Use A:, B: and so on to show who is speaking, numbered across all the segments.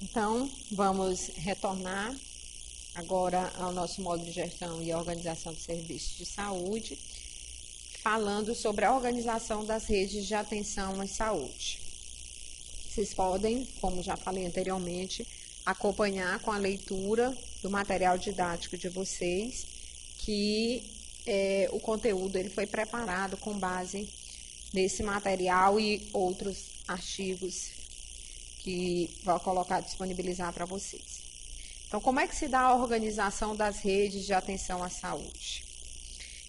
A: Então, vamos retornar agora ao nosso modo de gestão e organização de serviços de saúde, falando sobre a organização das redes de atenção à saúde. Vocês podem, como já falei anteriormente, acompanhar com a leitura do material didático de vocês, que o conteúdo ele foi preparado com base nesse material e outros artigos que vou colocar, disponibilizar para vocês. Então, como é que se dá a organização das redes de atenção à saúde?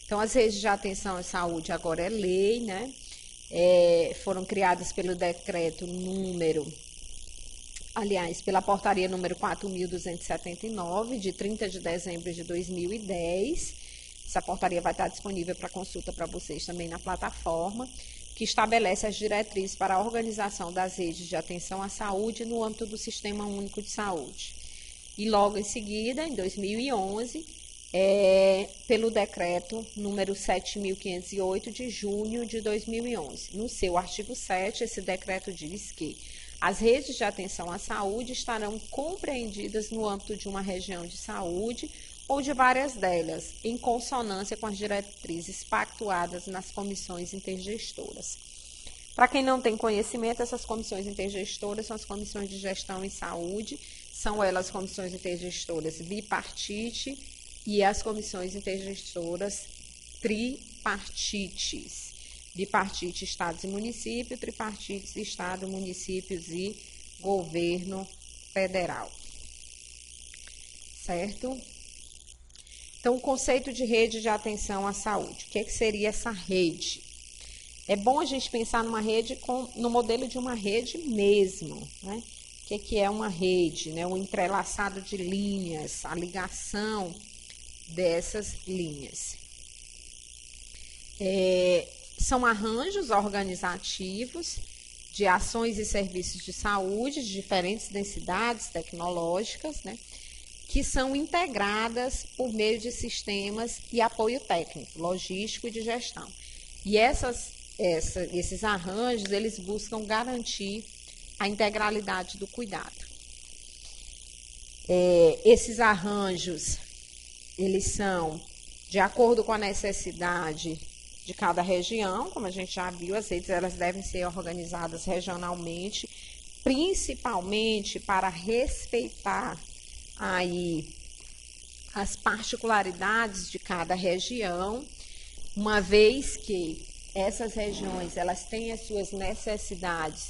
A: Então, as redes de atenção à saúde agora é lei, né? Foram criadas pelo decreto pela portaria número 4.279, de 30 de dezembro de 2010. Essa portaria vai estar disponível para consulta para vocês também na plataforma, que estabelece as diretrizes para a organização das redes de atenção à saúde no âmbito do Sistema Único de Saúde. E logo em seguida, em 2011, pelo decreto número 7.508 de junho de 2011. No seu artigo 7, esse decreto diz que as redes de atenção à saúde estarão compreendidas no âmbito de uma região de saúde ou de várias delas, em consonância com as diretrizes pactuadas nas comissões intergestoras. Para quem não tem conhecimento, essas comissões intergestoras são as comissões de gestão em saúde, são elas comissões intergestoras bipartite e as comissões intergestoras tripartites. Bipartite, estados e municípios, tripartite, estado, municípios e governo federal. Certo? Então, o conceito de rede de atenção à saúde. O que seria essa rede? É bom a gente pensar numa rede no modelo de uma rede mesmo, né? O que é uma rede? Né? O entrelaçado de linhas, a ligação dessas linhas. São arranjos organizativos de ações e serviços de saúde de diferentes densidades tecnológicas, né? Que são integradas por meio de sistemas e apoio técnico, logístico e de gestão. E esses arranjos, eles buscam garantir a integralidade do cuidado. Esses arranjos, eles são de acordo com a necessidade de cada região, como a gente já viu, as redes elas devem ser organizadas regionalmente, principalmente para respeitar aí as particularidades de cada região, uma vez que essas regiões elas têm as suas necessidades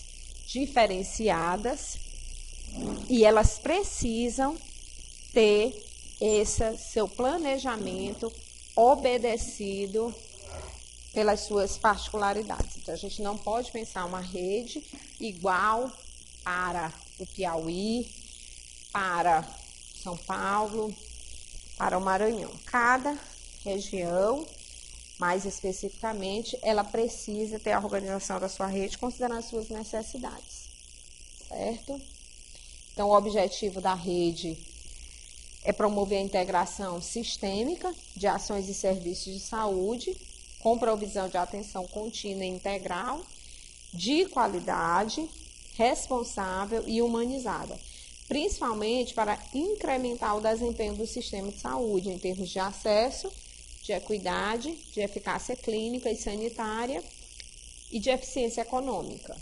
A: diferenciadas e elas precisam ter esse seu planejamento obedecido pelas suas particularidades. Então, a gente não pode pensar uma rede igual para o Piauí, para São Paulo, para o Maranhão. Cada região, mais especificamente, ela precisa ter a organização da sua rede considerando as suas necessidades, certo? Então, o objetivo da rede é promover a integração sistêmica de ações e serviços de saúde com provisão de atenção contínua e integral, de qualidade, responsável e humanizada, principalmente para incrementar o desempenho do sistema de saúde em termos de acesso, de equidade, de eficácia clínica e sanitária e de eficiência econômica.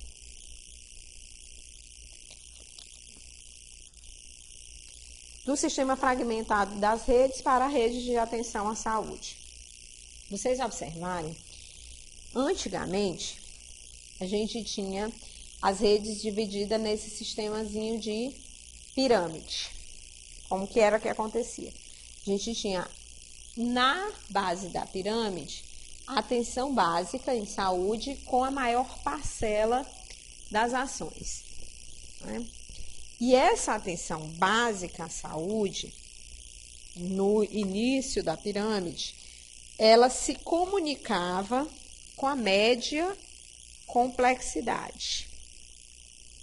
A: Do sistema fragmentado das redes para a rede de atenção à saúde. Vocês observarem, antigamente, a gente tinha as redes divididas nesse sistemazinho de pirâmide. Como que era que acontecia? A gente tinha na base da pirâmide a atenção básica em saúde com a maior parcela das ações, né? E essa atenção básica à saúde, no início da pirâmide, ela se comunicava com a média complexidade.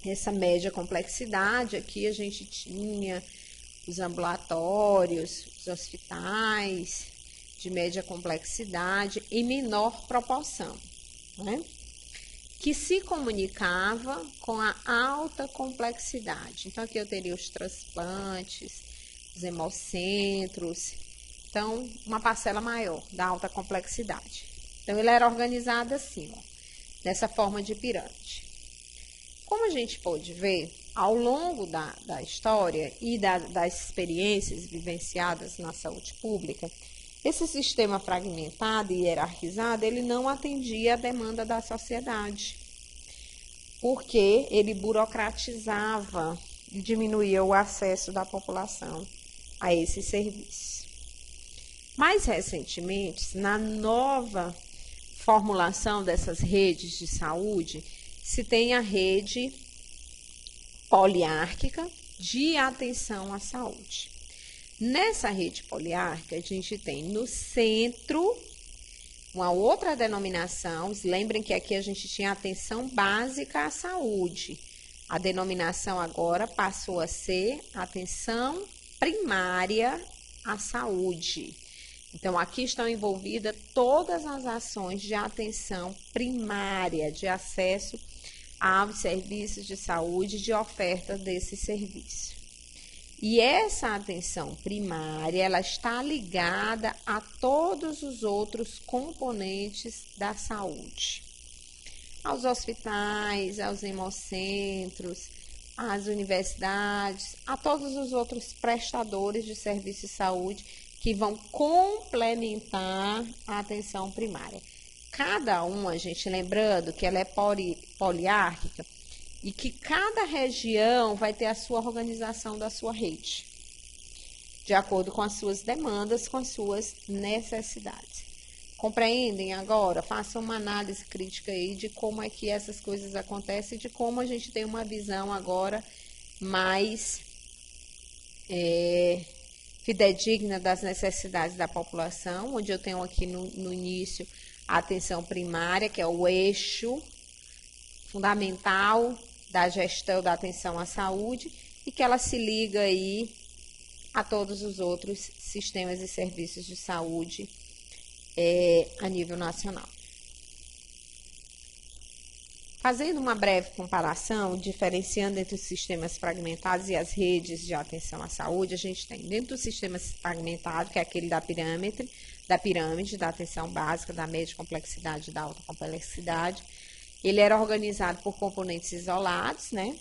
A: Essa média complexidade, aqui a gente tinha os ambulatórios, os hospitais de média complexidade em menor proporção, né? que se comunicava com a alta complexidade. Então, aqui eu teria os transplantes, os hemocentros, então, uma parcela maior da alta complexidade. Então, ele era organizado assim, ó, dessa forma de pirâmide. Como a gente pôde ver, ao longo da história e das experiências vivenciadas na saúde pública, esse sistema fragmentado e hierarquizado, ele não atendia a demanda da sociedade, porque ele burocratizava e diminuía o acesso da população a esse serviço. Mais recentemente, na nova formulação dessas redes de saúde, se tem a rede poliárquica de atenção à saúde. Nessa rede poliárquica, a gente tem no centro uma outra denominação. Lembrem que aqui a gente tinha atenção básica à saúde. A denominação agora passou a ser atenção primária à saúde. Então, aqui estão envolvidas todas as ações de atenção primária, de acesso aos serviços de saúde, de oferta desse serviço. E essa atenção primária, ela está ligada a todos os outros componentes da saúde. Aos hospitais, aos hemocentros, às universidades, a todos os outros prestadores de serviço de saúde que vão complementar a atenção primária. Cada uma, gente, lembrando que ela é poliárquica, e que cada região vai ter a sua organização da sua rede, de acordo com as suas demandas, com as suas necessidades. Compreendem agora? Façam uma análise crítica aí de como é que essas coisas acontecem e de como a gente tem uma visão agora mais fidedigna das necessidades da população, onde eu tenho aqui no início a atenção primária, que é o eixo fundamental da gestão da atenção à saúde e que ela se liga aí a todos os outros sistemas e serviços de saúde a nível nacional. Fazendo uma breve comparação, diferenciando entre os sistemas fragmentados e as redes de atenção à saúde, a gente tem dentro do sistema fragmentado, que é aquele da pirâmide, da atenção básica, da média complexidade e da alta complexidade. Ele era organizado por componentes isolados, né?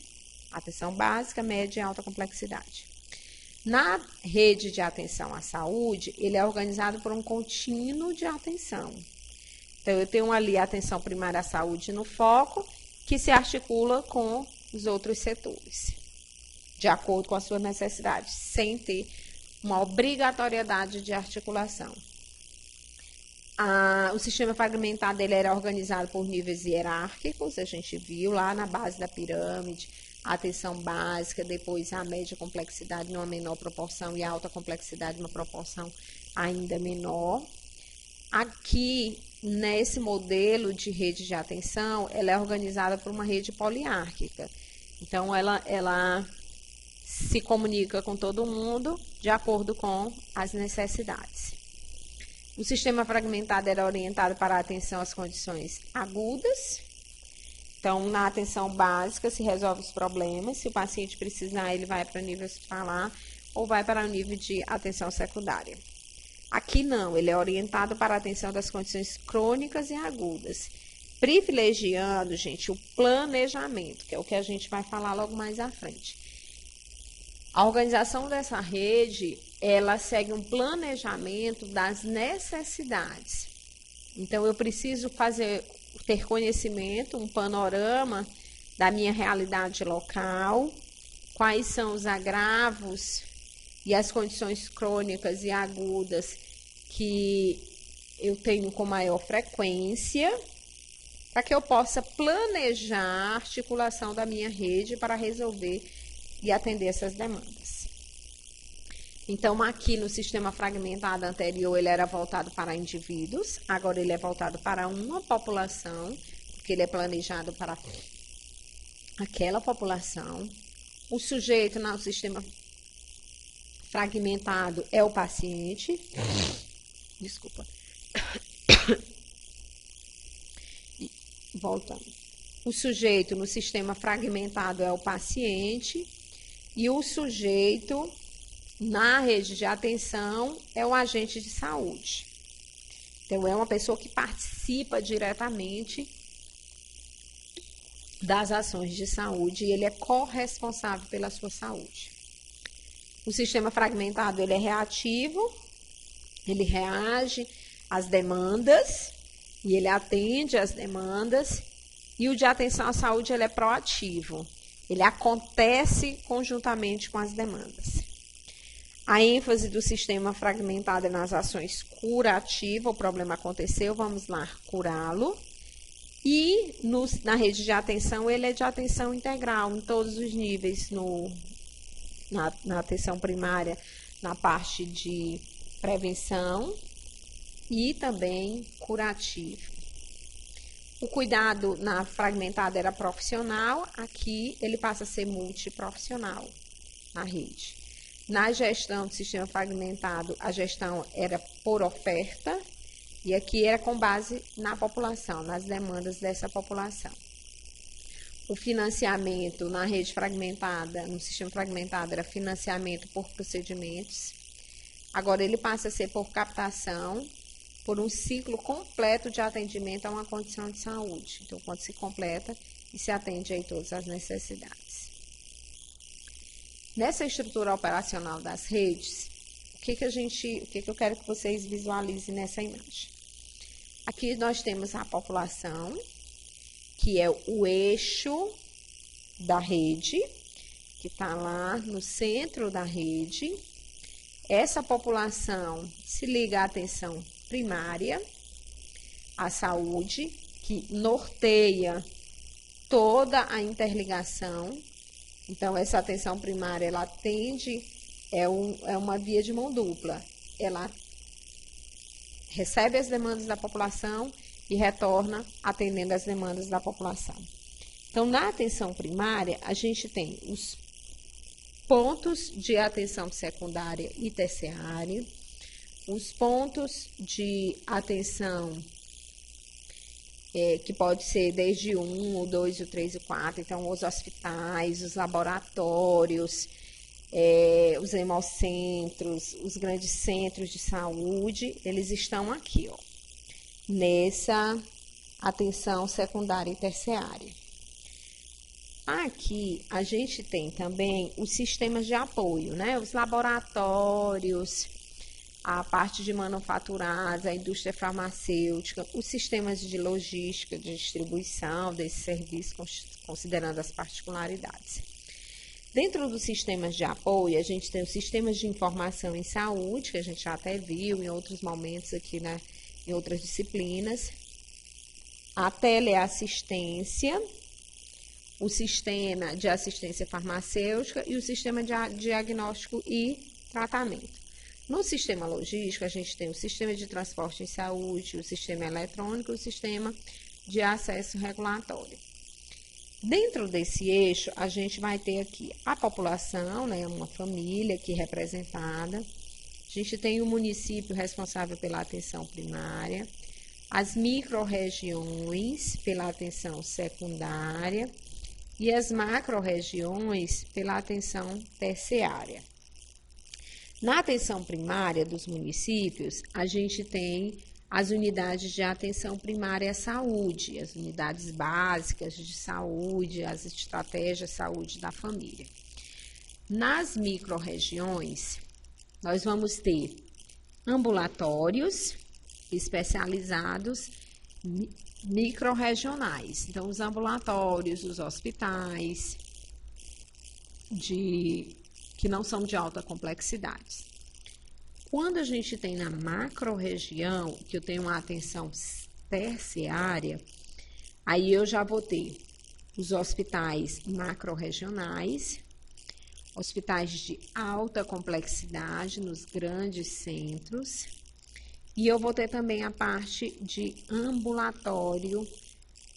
A: Atenção básica, média e alta complexidade. Na rede de atenção à saúde, ele é organizado por um contínuo de atenção. Então, eu tenho ali a atenção primária à saúde no foco, que se articula com os outros setores, de acordo com as suas necessidades, sem ter uma obrigatoriedade de articulação. O sistema fragmentado ele era organizado por níveis hierárquicos, a gente viu lá na base da pirâmide, a atenção básica, depois a média complexidade numa menor proporção e a alta complexidade numa proporção ainda menor. Aqui, nesse modelo de rede de atenção, ela é organizada por uma rede poliárquica. Então, ela se comunica com todo mundo de acordo com as necessidades. O sistema fragmentado era orientado para a atenção às condições agudas. Então, na atenção básica, se resolve os problemas. Se o paciente precisar, ele vai para o nível hospitalar ou vai para o nível de atenção secundária. Aqui não, ele é orientado para a atenção das condições crônicas e agudas, privilegiando, gente, o planejamento, que é o que a gente vai falar logo mais à frente. A organização dessa rede, ela segue um planejamento das necessidades. Então, eu preciso ter conhecimento, um panorama da minha realidade local, quais são os agravos e as condições crônicas e agudas que eu tenho com maior frequência, para que eu possa planejar a articulação da minha rede para resolver e atender essas demandas. Então, aqui no sistema fragmentado anterior, ele era voltado para indivíduos, agora ele é voltado para uma população, porque ele é planejado para aquela população. O sujeito no sistema fragmentado é o paciente. Desculpa. Voltando. O sujeito no sistema fragmentado é o paciente e o sujeito na rede de atenção é o agente de saúde. Então, é uma pessoa que participa diretamente das ações de saúde e ele é corresponsável pela sua saúde. O sistema fragmentado, ele é reativo, ele reage às demandas e ele atende às demandas. E o de atenção à saúde, ele é proativo, ele acontece conjuntamente com as demandas. A ênfase do sistema fragmentado é nas ações curativas, o problema aconteceu, vamos lá curá-lo. E na rede de atenção, ele é de atenção integral, em todos os níveis, na atenção primária, na parte de prevenção e também curativo. O cuidado na fragmentada era profissional, aqui ele passa a ser multiprofissional na rede. Na gestão do sistema fragmentado, a gestão era por oferta e aqui era com base na população, nas demandas dessa população. O financiamento na rede fragmentada, no sistema fragmentado, era financiamento por procedimentos. Agora ele passa a ser por captação, por um ciclo completo de atendimento a uma condição de saúde. Então, quando se completa e se atende aí todas as necessidades. Nessa estrutura operacional das redes, o que eu quero que vocês visualizem nessa imagem? Aqui nós temos a população, que é o eixo da rede, que está lá no centro da rede. Essa população se liga à atenção primária, a saúde, que norteia toda a interligação. Então, essa atenção primária, ela atende, é uma via de mão dupla. Ela recebe as demandas da população e retorna atendendo as demandas da população. Então, na atenção primária, a gente tem os pontos de atenção secundária e terciária, os pontos de atenção, que pode ser desde 1, o 2, o 3 e o 4, então os hospitais, os laboratórios, os hemocentros, os grandes centros de saúde, eles estão aqui, ó, nessa atenção secundária e terciária. Aqui a gente tem também os sistemas de apoio, né? Os laboratórios, a parte de manufaturados, a indústria farmacêutica, os sistemas de logística, de distribuição desse serviço, considerando as particularidades. Dentro dos sistemas de apoio, a gente tem os sistemas de informação em saúde, que a gente já até viu em outros momentos aqui, né, em outras disciplinas, a teleassistência, o sistema de assistência farmacêutica e o sistema de diagnóstico e tratamento. No sistema logístico, a gente tem o sistema de transporte em saúde, o sistema eletrônico e o sistema de acesso regulatório. Dentro desse eixo, a gente vai ter aqui a população, né, uma família aqui representada. A gente tem o município responsável pela atenção primária, as micro-regiões pela atenção secundária e as macro-regiões pela atenção terciária. Na atenção primária dos municípios, a gente tem as unidades de atenção primária à saúde, as unidades básicas de saúde, as estratégias de saúde da família. Nas micro-regiões, nós vamos ter ambulatórios especializados micro-regionais. Então, os ambulatórios, os hospitais, que não são de alta complexidade. Quando a gente tem na macro-região, que eu tenho uma atenção terciária, aí eu já vou ter os hospitais macro-regionais, hospitais de alta complexidade nos grandes centros, e eu vou ter também a parte de ambulatório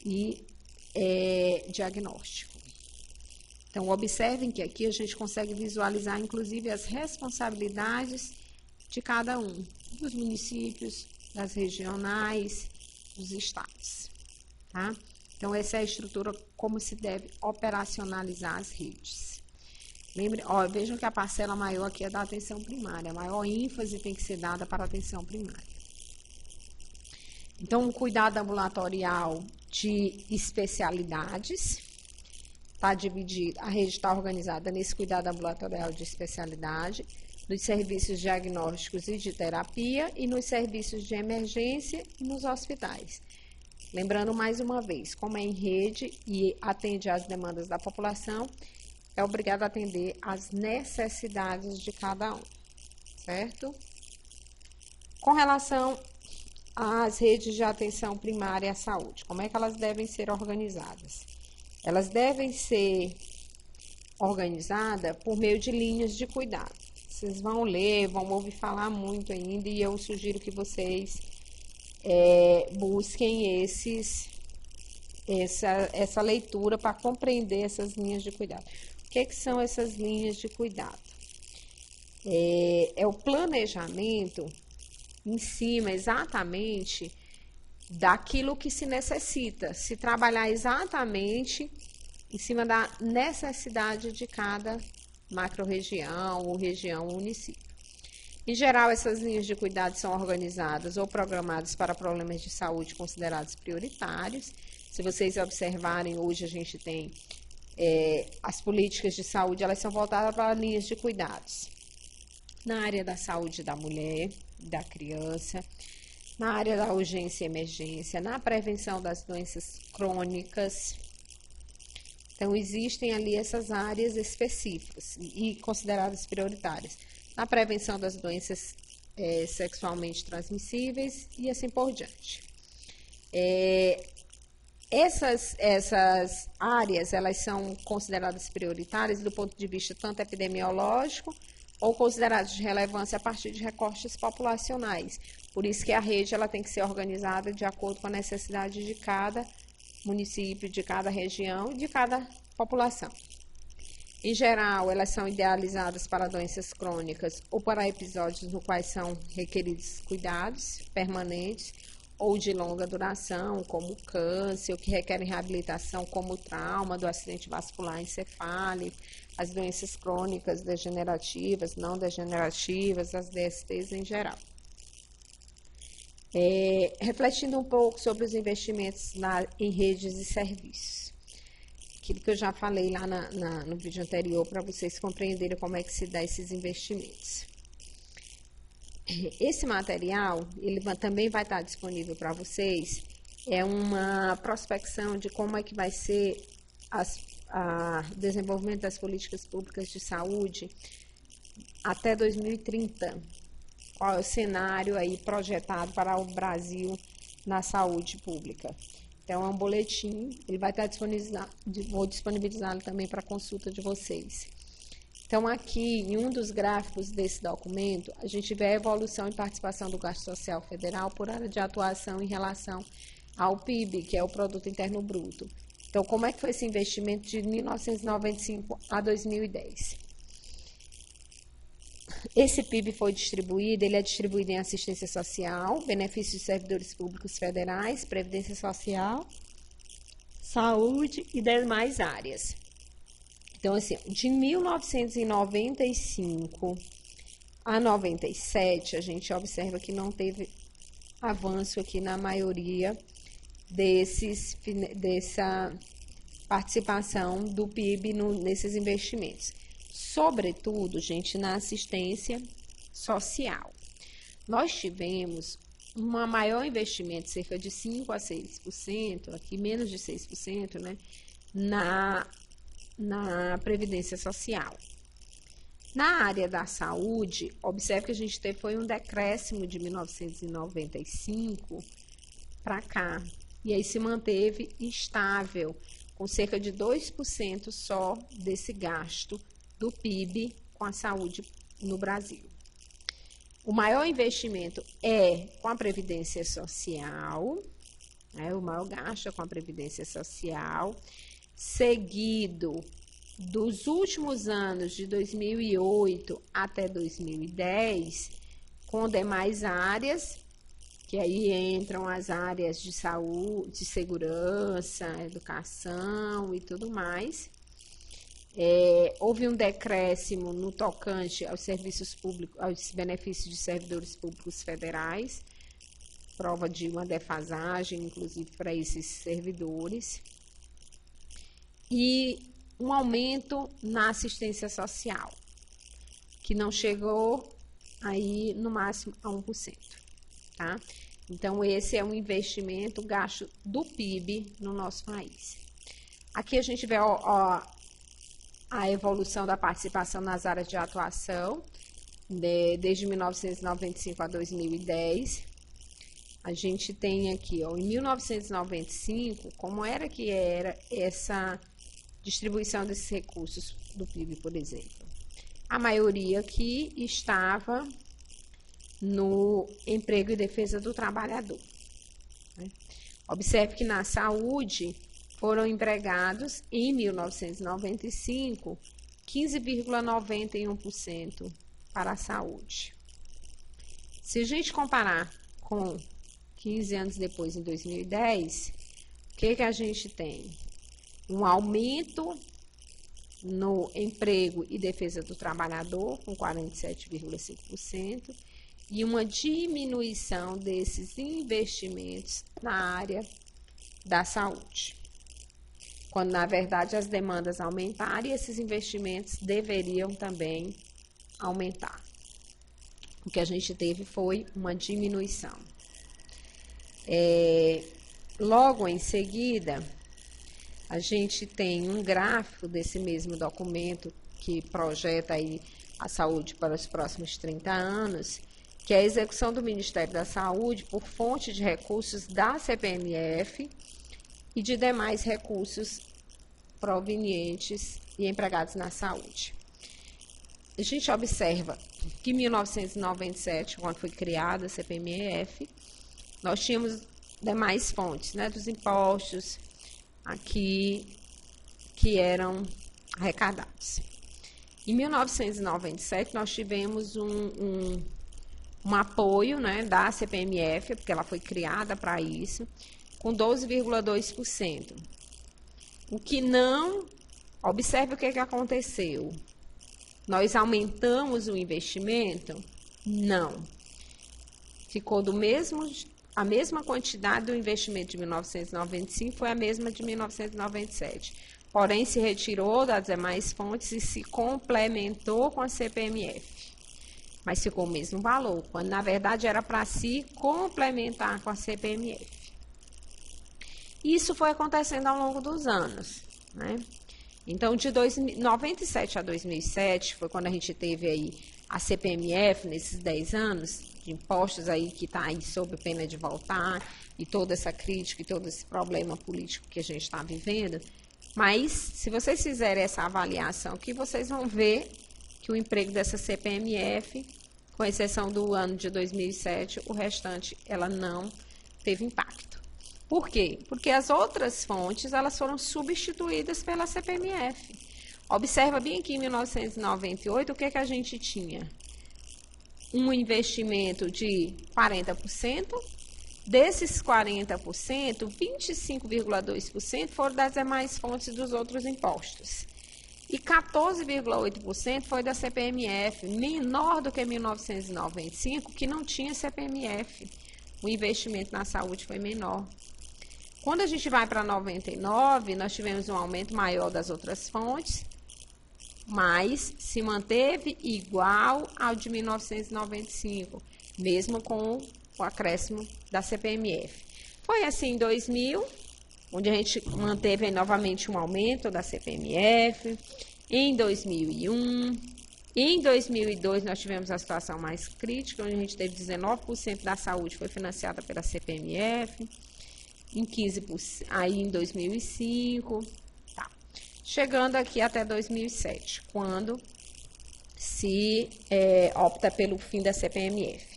A: e diagnóstico. Então, observem que aqui a gente consegue visualizar, inclusive, as responsabilidades de cada um, dos municípios, das regionais, dos estados, tá? Então, essa é a estrutura como se deve operacionalizar as redes. Lembre, ó, vejam que a parcela maior aqui é da atenção primária. A maior ênfase tem que ser dada para a atenção primária. Então, um cuidado ambulatorial de especialidades. Está dividida, a rede está organizada nesse cuidado ambulatorial de especialidade, nos serviços diagnósticos e de terapia e nos serviços de emergência e nos hospitais. Lembrando mais uma vez, como é em rede e atende às demandas da população, é obrigado a atender às necessidades de cada um, certo? Com relação às redes de atenção primária à saúde, como é que elas devem ser organizadas? Elas devem ser organizadas por meio de linhas de cuidado. Vocês vão ler, vão ouvir falar muito ainda, e eu sugiro que vocês busquem essa leitura para compreender essas linhas de cuidado. O que são essas linhas de cuidado? É o planejamento em cima exatamente daquilo que se necessita, se trabalhar exatamente em cima da necessidade de cada macro-região ou região ou município. Em geral, essas linhas de cuidado são organizadas ou programadas para problemas de saúde considerados prioritários. Se vocês observarem, hoje a gente tem as políticas de saúde, elas são voltadas para linhas de cuidados. Na área da saúde da mulher, da criança, na área da urgência e emergência, na prevenção das doenças crônicas. Então, existem ali essas áreas específicas e consideradas prioritárias. Na prevenção das doenças sexualmente transmissíveis e assim por diante. Essas áreas, elas são consideradas prioritárias do ponto de vista tanto epidemiológico ou consideradas de relevância a partir de recortes populacionais. Por isso que a rede ela tem que ser organizada de acordo com a necessidade de cada município, de cada região e de cada população. Em geral, elas são idealizadas para doenças crônicas ou para episódios no quais são requeridos cuidados permanentes ou de longa duração, como câncer, ou que requerem reabilitação, como o trauma do acidente vascular encefálico, as doenças crônicas degenerativas, não degenerativas, as DSTs em geral. Refletindo um pouco sobre os investimentos em redes e serviços. Aquilo que eu já falei lá no vídeo anterior, para vocês compreenderem como é que se dá esses investimentos. Esse material, ele também vai estar disponível para vocês, é uma prospecção de como é que vai ser o desenvolvimento das políticas públicas de saúde até 2030. Qual é o cenário aí projetado para o Brasil na saúde pública. Então, é um boletim, ele vai estar disponibilizado, vou disponibilizá-lo também para consulta de vocês. Então, aqui, em um dos gráficos desse documento, a gente vê a evolução e participação do gasto social federal por área de atuação em relação ao PIB, que é o Produto Interno Bruto. Então, como é que foi esse investimento de 1995 a 2010? Esse PIB foi distribuído, ele é distribuído em assistência social, benefícios de servidores públicos federais, previdência social, saúde e demais áreas. Então, assim, de 1995 a 97, a gente observa que não teve avanço aqui na maioria dessa participação do PIB nesses investimentos. Sobretudo, gente, na assistência social. Nós tivemos um maior investimento, cerca de 5% a 6%, aqui menos de 6%, né, na Previdência Social. Na área da saúde, observe que a gente foi um decréscimo de 1995 para cá, e aí se manteve estável, com cerca de 2% só desse gasto do PIB com a saúde no Brasil. O maior investimento é com a Previdência Social, né, o maior gasto é com a Previdência Social, seguido dos últimos anos, de 2008 até 2010, com demais áreas, que aí entram as áreas de saúde, segurança, educação e tudo mais. Houve um decréscimo no tocante aos serviços públicos, aos benefícios de servidores públicos federais, prova de uma defasagem, inclusive, para esses servidores, e um aumento na assistência social, que não chegou aí no máximo a 1%, tá? Então, esse é um investimento, gasto do PIB no nosso país. Aqui a gente vê a evolução da participação nas áreas de atuação, desde 1995 a 2010. A gente tem aqui, em 1995, como era que era essa distribuição desses recursos do PIB, por exemplo. A maioria aqui estava no emprego e defesa do trabalhador, né? Observe que na saúde foram empregados, em 1995, 15,91% para a saúde. Se a gente comparar com 15 anos depois, em 2010, o que a gente tem? Um aumento no emprego e defesa do trabalhador, com 47,5%, e uma diminuição desses investimentos na área da saúde. Quando, na verdade, as demandas aumentaram e esses investimentos deveriam também aumentar. O que a gente teve foi uma diminuição. Logo em seguida, a gente tem um gráfico desse mesmo documento que projeta aí a saúde para os próximos 30 anos, que é a execução do Ministério da Saúde por fonte de recursos da CPMF e de demais recursos provenientes e empregados na saúde. A gente observa que em 1997, quando foi criada a CPMF, nós tínhamos demais fontes, né, dos impostos aqui que eram arrecadados. Em 1997, nós tivemos um apoio, né, da CPMF, porque ela foi criada para isso, com 12,2%. O que não... Observe o que aconteceu. Nós aumentamos o investimento? Não. Ficou a mesma quantidade do investimento de 1995, foi a mesma de 1997. Porém, se retirou das demais fontes e se complementou com a CPMF. Mas ficou o mesmo valor, quando na verdade era para se complementar com a CPMF. Isso foi acontecendo ao longo dos anos, né? Então, de 97 a 2007, foi quando a gente teve aí a CPMF, nesses 10 anos de impostos aí, que está aí sob pena de voltar, e toda essa crítica e todo esse problema político que a gente está vivendo. Mas, se vocês fizerem essa avaliação aqui, vocês vão ver que o emprego dessa CPMF, com exceção do ano de 2007, o restante, ela não teve impacto. Por quê? Porque as outras fontes, elas foram substituídas pela CPMF. Observa bem aqui em 1998, o que a gente tinha? Um investimento de 40%, desses 40%, 25,2% foram das demais fontes dos outros impostos. E 14,8% foi da CPMF, menor do que 1995, que não tinha CPMF. O investimento na saúde foi menor. Quando a gente vai para 99, nós tivemos um aumento maior das outras fontes, mas se manteve igual ao de 1995, mesmo com o acréscimo da CPMF. Foi assim em 2000, onde a gente manteve novamente um aumento da CPMF, em 2001, em 2002 nós tivemos a situação mais crítica, onde a gente teve 19% da saúde foi financiada pela CPMF, em 15%, aí em 2005, tá. Chegando aqui até 2007, quando se opta pelo fim da CPMF.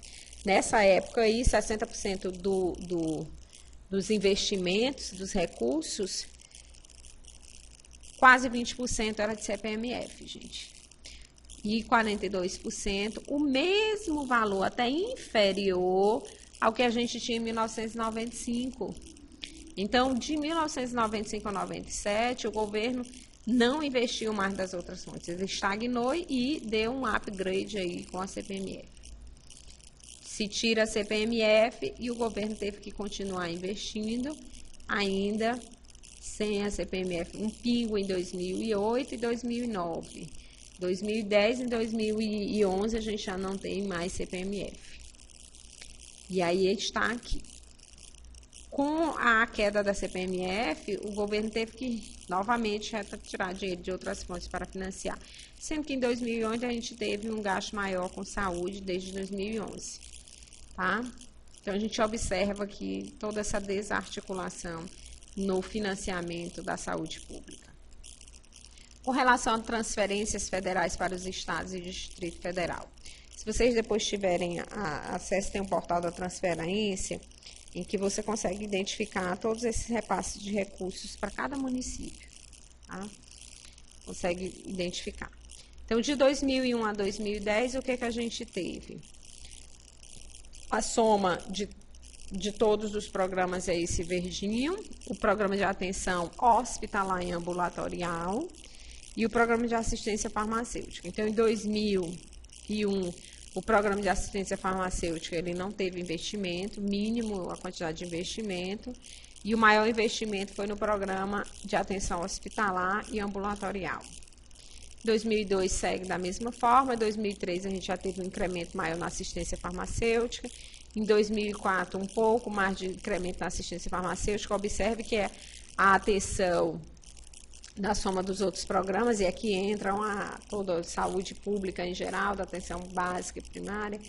A: Nessa época aí, 60% dos investimentos, dos recursos, quase 20% era de CPMF, gente. E 42%, o mesmo valor, até inferior ao que a gente tinha em 1995. Então, de 1995 a 97, o governo não investiu mais das outras fontes. Ele estagnou e deu um upgrade aí com a CPMF. Se tira a CPMF e o governo teve que continuar investindo, ainda sem a CPMF. Um pingo em 2008 e 2009. 2010 e 2011 a gente já não tem mais CPMF. E aí está aqui. Com a queda da CPMF, o governo teve que novamente retirar dinheiro de outras fontes para financiar. Sendo que em 2011 a gente teve um gasto maior com saúde desde 2011. Tá? Então a gente observa aqui toda essa desarticulação no financiamento da saúde pública. Com relação a transferências federais para os estados e Distrito Federal. Se vocês depois tiverem acesso, tem um portal da transferência, em que você consegue identificar todos esses repasses de recursos para cada município. Tá? Consegue identificar. Então, de 2001 a 2010, o que a gente teve? A soma de todos os programas é esse verdinho, o programa de atenção hospitalar e ambulatorial e o programa de assistência farmacêutica. Então, em 2001, o programa de assistência farmacêutica ele não teve investimento, mínimo a quantidade de investimento, e o maior investimento foi no programa de atenção hospitalar e ambulatorial. 2002 segue da mesma forma, em 2003 a gente já teve um incremento maior na assistência farmacêutica, em 2004 um pouco mais de incremento na assistência farmacêutica. Observe que é a atenção da soma dos outros programas, e aqui entram toda a saúde pública em geral, da atenção básica e primária,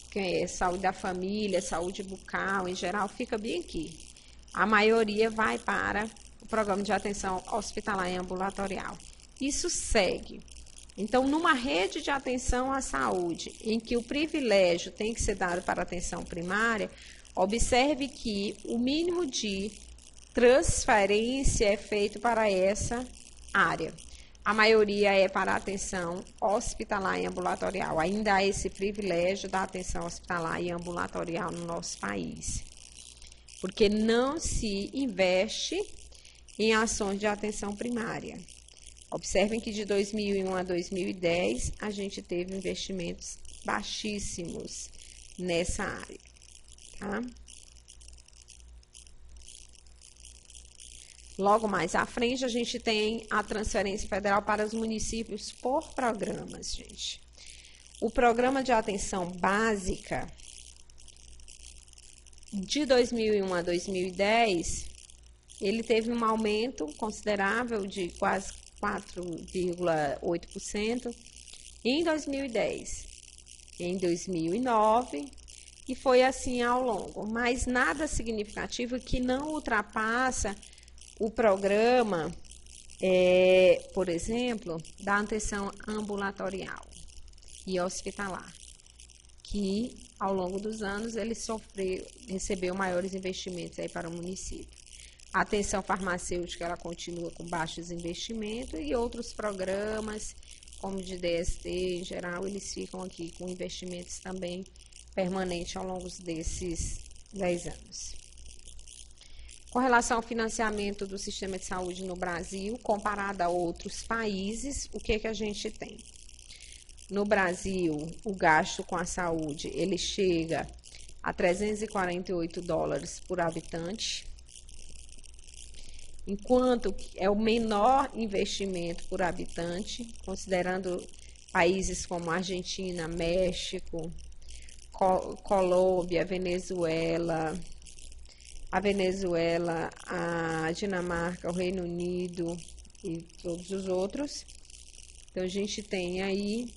A: que é saúde da família, saúde bucal, em geral, fica bem aqui. A maioria vai para o programa de atenção hospitalar e ambulatorial. Isso segue. Então, numa rede de atenção à saúde, em que o privilégio tem que ser dado para a atenção primária, observe que o mínimo de transferência é feito para essa área. A maioria é para a atenção hospitalar e ambulatorial. Ainda há esse privilégio da atenção hospitalar e ambulatorial no nosso país, porque não se investe em ações de atenção primária. Observem que de 2001 a 2010 a gente teve investimentos baixíssimos nessa área, tá? Logo mais à frente, a gente tem a transferência federal para os municípios por programas, gente. O programa de atenção básica, de 2001 a 2010, ele teve um aumento considerável de quase 4,8% em 2010, em 2009, e foi assim ao longo, mas nada significativo que não ultrapassa o programa, por exemplo, da atenção ambulatorial e hospitalar, que ao longo dos anos ele recebeu maiores investimentos aí para o município. A atenção farmacêutica ela continua com baixos investimentos e outros programas, como de DST em geral, eles ficam aqui com investimentos também permanentes ao longo desses 10 anos. Com relação ao financiamento do sistema de saúde no Brasil, comparado a outros países, o que a gente tem? No Brasil, o gasto com a saúde, ele chega a $348 por habitante, enquanto é o menor investimento por habitante, considerando países como Argentina, México, Colômbia, a Dinamarca, o Reino Unido e todos os outros. Então, a gente tem aí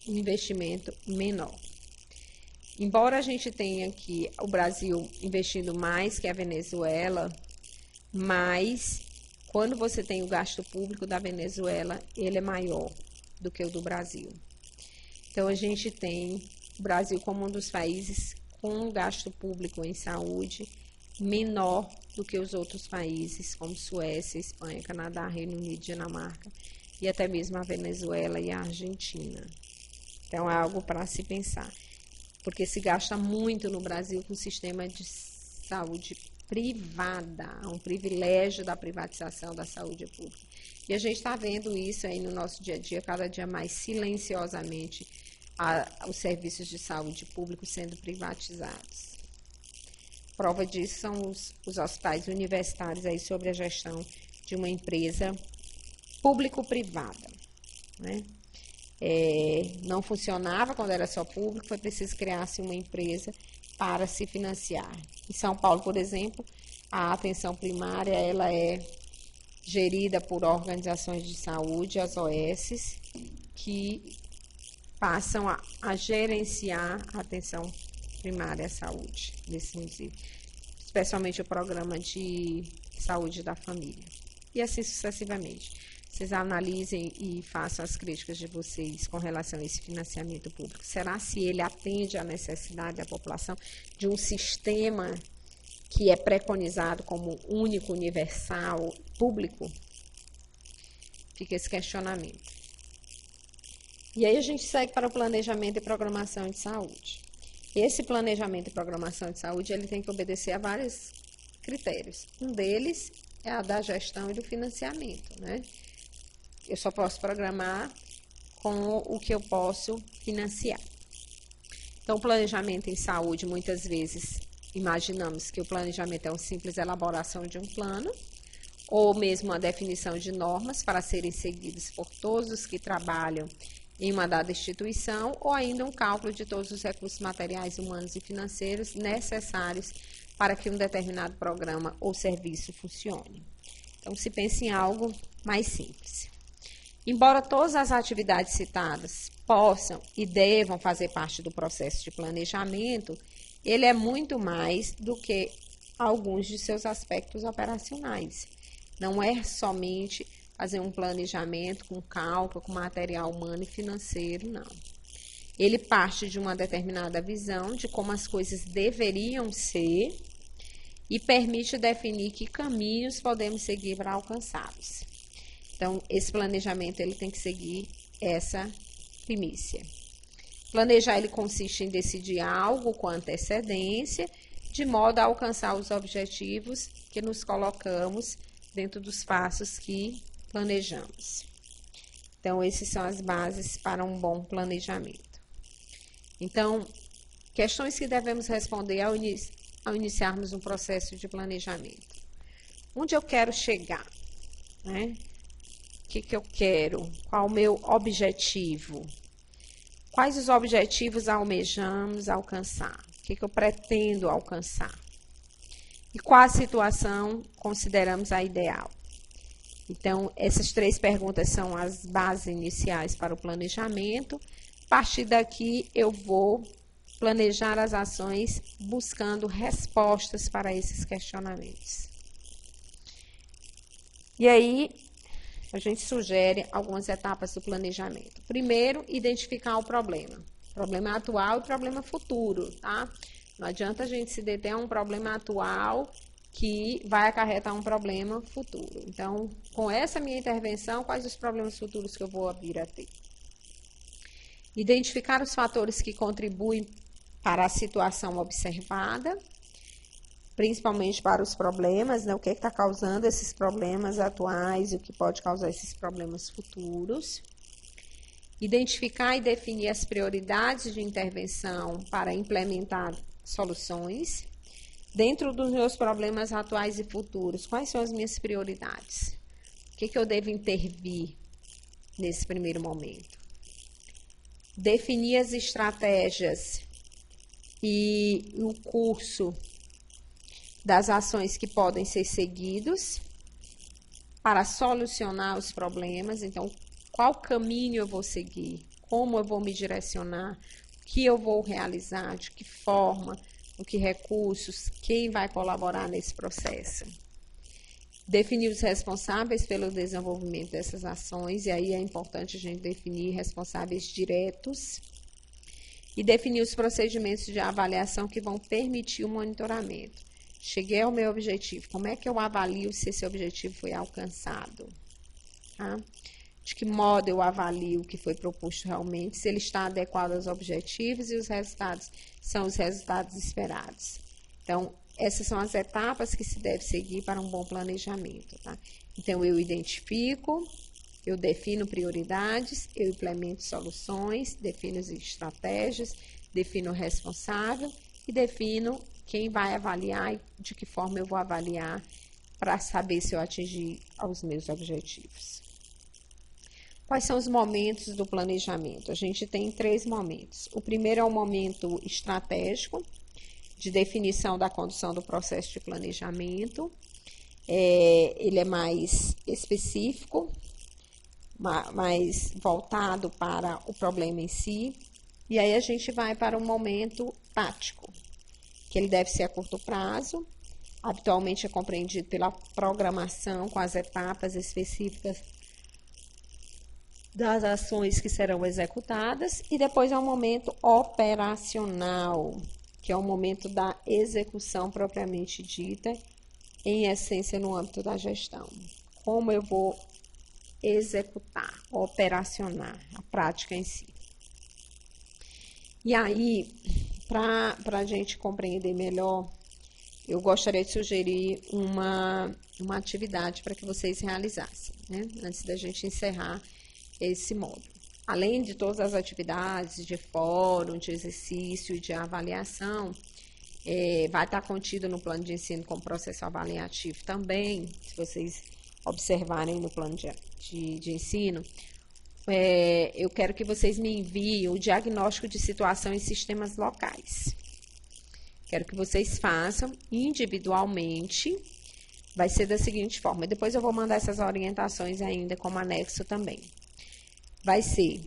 A: um investimento menor. Embora a gente tenha aqui o Brasil investindo mais que a Venezuela, mas quando você tem o gasto público da Venezuela, ele é maior do que o do Brasil. Então, a gente tem o Brasil como um dos países com um gasto público em saúde menor do que os outros países, como Suécia, Espanha, Canadá, Reino Unido, Dinamarca e até mesmo a Venezuela e a Argentina. Então, é algo para se pensar. porque se gasta muito no Brasil com o sistema de saúde privada, um privilégio da privatização da saúde pública. E a gente está vendo isso aí no nosso dia a dia, cada dia mais silenciosamente, os serviços de saúde públicos sendo privatizados. Prova disso são os hospitais universitários aí sob a gestão de uma empresa público-privada, né? Não funcionava quando era só público, foi preciso criar-se uma empresa para se financiar. Em São Paulo, por exemplo, a atenção primária ela é gerida por organizações de saúde, as OS, que passam a gerenciar a atenção primária à saúde nesse município, especialmente o programa de saúde da família. E assim sucessivamente. Vocês analisem e façam as críticas de vocês com relação a esse financiamento público. Será se ele atende à necessidade da população de um sistema que é preconizado como único, universal, público? Fica esse questionamento. E aí a gente segue para o planejamento e programação de saúde. Esse planejamento e programação de saúde, ele tem que obedecer a vários critérios. Um deles é a da gestão e do financiamento, né? Eu só posso programar com o que eu posso financiar. Então, o planejamento em saúde, muitas vezes, imaginamos que o planejamento é uma simples elaboração de um plano, ou mesmo a definição de normas para serem seguidas por todos os que trabalham em uma dada instituição, ou ainda um cálculo de todos os recursos materiais, humanos e financeiros necessários para que um determinado programa ou serviço funcione. Então, se pensa em algo mais simples. Embora todas as atividades citadas possam e devam fazer parte do processo de planejamento, ele é muito mais do que alguns de seus aspectos operacionais. Não é somente fazer um planejamento com cálculo, com material humano e financeiro, não. Ele parte de uma determinada visão de como as coisas deveriam ser e permite definir que caminhos podemos seguir para alcançá-los. Então, esse planejamento ele tem que seguir essa primícia. Planejar ele consiste em decidir algo com antecedência, de modo a alcançar os objetivos que nos colocamos dentro dos passos que planejamos. Então, essas são as bases para um bom planejamento. Então, questões que devemos responder ao iniciarmos um processo de planejamento. Onde eu quero chegar, né? O que eu quero? Qual o meu objetivo? Quais os objetivos almejamos alcançar? O que eu pretendo alcançar? E qual a situação consideramos a ideal? Então, essas 3 perguntas são as bases iniciais para o planejamento. A partir daqui, eu vou planejar as ações buscando respostas para esses questionamentos. E aí, a gente sugere algumas etapas do planejamento. Primeiro, identificar o problema. Problema atual e problema futuro, tá? Não adianta a gente se deter a um problema atual que vai acarretar um problema futuro. Então, com essa minha intervenção, quais os problemas futuros que eu vou vir a ter? Identificar os fatores que contribuem para a situação observada, principalmente para os problemas, né? O que está causando esses problemas atuais e o que pode causar esses problemas futuros. Identificar e definir as prioridades de intervenção para implementar soluções. Dentro dos meus problemas atuais e futuros, quais são as minhas prioridades? O que eu devo intervir nesse primeiro momento? Definir as estratégias e o curso das ações que podem ser seguidos para solucionar os problemas. Então, qual caminho eu vou seguir? Como eu vou me direcionar? O que eu vou realizar? De que forma? Com que recursos? Quem vai colaborar nesse processo? Definir os responsáveis pelo desenvolvimento dessas ações, e aí é importante a gente definir responsáveis diretos e definir os procedimentos de avaliação que vão permitir o monitoramento. Cheguei ao meu objetivo, como é que eu avalio se esse objetivo foi alcançado? Tá? de que modo eu avalio o que foi proposto realmente, se ele está adequado aos objetivos e os resultados são os resultados esperados. Então, essas são as etapas que se deve seguir para um bom planejamento, tá? Então, eu identifico, eu defino prioridades, eu implemento soluções, defino as estratégias, defino o responsável e defino quem vai avaliar e de que forma eu vou avaliar para saber se eu atingi os meus objetivos. Quais são os momentos do planejamento? A gente tem 3 momentos. O primeiro é o momento estratégico, de definição da condução do processo de planejamento. Ele é mais específico, mais voltado para o problema em si. E aí a gente vai para o momento tático, que ele deve ser a curto prazo, habitualmente é compreendido pela programação com as etapas específicas das ações que serão executadas, e depois é o momento operacional, que é o momento da execução propriamente dita, em essência no âmbito da gestão. Como eu vou executar, operacionar a prática em si. E aí, para a gente compreender melhor, eu gostaria de sugerir uma atividade para que vocês realizassem, né? Antes da gente encerrar esse módulo. Além de todas as atividades de fórum, de exercício e de avaliação, vai estar contido no plano de ensino como processo avaliativo também, se vocês observarem no plano de ensino. Eu quero que vocês me enviem o diagnóstico de situação em sistemas locais. Quero que vocês façam individualmente, vai ser da seguinte forma, depois eu vou mandar essas orientações ainda como anexo também. Vai ser,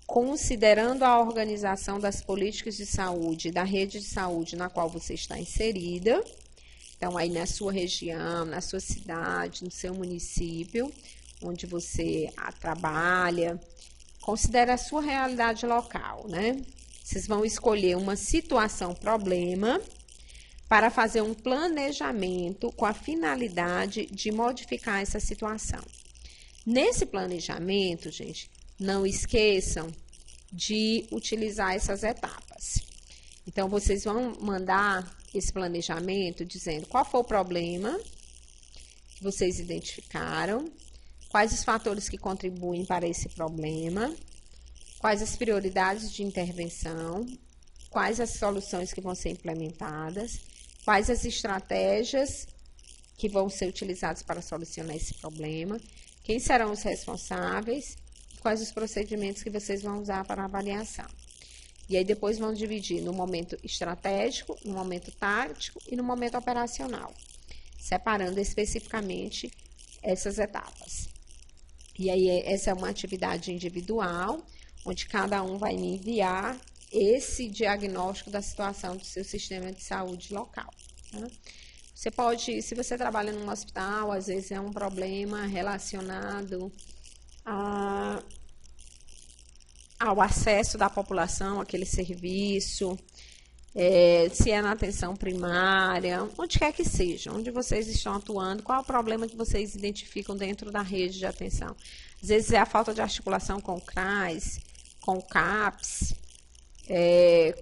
A: considerando a organização das políticas de saúde, da rede de saúde na qual você está inserida, então aí na sua região, na sua cidade, no seu município, onde você trabalha, considere a sua realidade local, né? Vocês vão escolher uma situação problema para fazer um planejamento com a finalidade de modificar essa situação. Nesse planejamento, gente, não esqueçam de utilizar essas etapas. Então, vocês vão mandar esse planejamento dizendo qual foi o problema que vocês identificaram, quais os fatores que contribuem para esse problema, quais as prioridades de intervenção, quais as soluções que vão ser implementadas, quais as estratégias que vão ser utilizadas para solucionar esse problema, quem serão os responsáveis, quais os procedimentos que vocês vão usar para avaliação. E aí depois vão dividir no momento estratégico, no momento tático e no momento operacional, separando especificamente essas etapas. E aí essa é uma atividade individual, onde cada um vai me enviar esse diagnóstico da situação do seu sistema de saúde local. Tá? Você pode, se você trabalha num hospital, às vezes é um problema relacionado ao acesso da população àquele serviço, se é na atenção primária, onde quer que seja, onde vocês estão atuando, qual é o problema que vocês identificam dentro da rede de atenção. Às vezes é a falta de articulação com o CRAS, com o CAPS,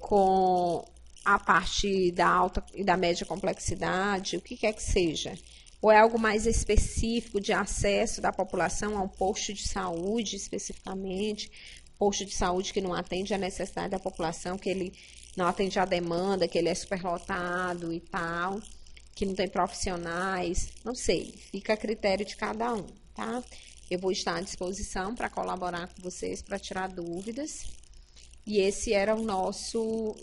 A: com a parte da alta e da média complexidade, o que quer que seja. Ou é algo mais específico de acesso da população a um posto de saúde, especificamente, posto de saúde que não atende a necessidade da população, que ele não atende a demanda, que ele é superlotado e tal, que não tem profissionais, não sei, fica a critério de cada um, tá? Eu vou estar à disposição para colaborar com vocês, para tirar dúvidas, e esse era o nosso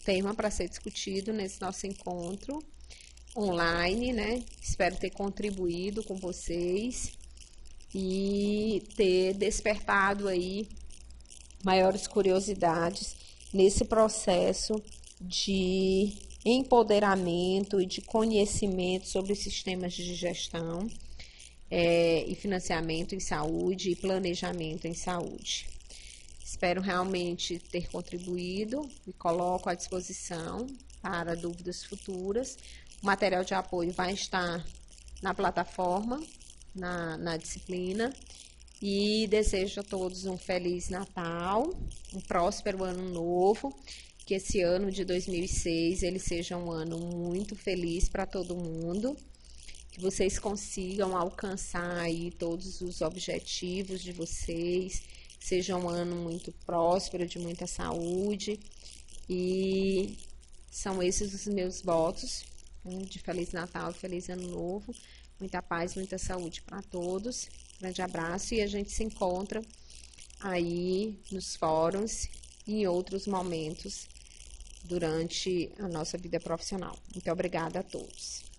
A: tema para ser discutido nesse nosso encontro online, né? Espero ter contribuído com vocês e ter despertado aí maiores curiosidades nesse processo de empoderamento e de conhecimento sobre sistemas de gestão e financiamento em saúde e planejamento em saúde. Espero realmente ter contribuído e coloco à disposição para dúvidas futuras. O material de apoio vai estar na plataforma, na disciplina, E desejo a todos um Feliz Natal, um próspero Ano Novo, que esse ano de 2006 ele seja um ano muito feliz para todo mundo, que vocês consigam alcançar aí todos os objetivos de vocês, seja um ano muito próspero, de muita saúde, e são esses os meus votos, né, de Feliz Natal e Feliz Ano Novo, muita paz, muita saúde para todos. Grande abraço e a gente se encontra aí nos fóruns e em outros momentos durante a nossa vida profissional. Muito obrigada a todos.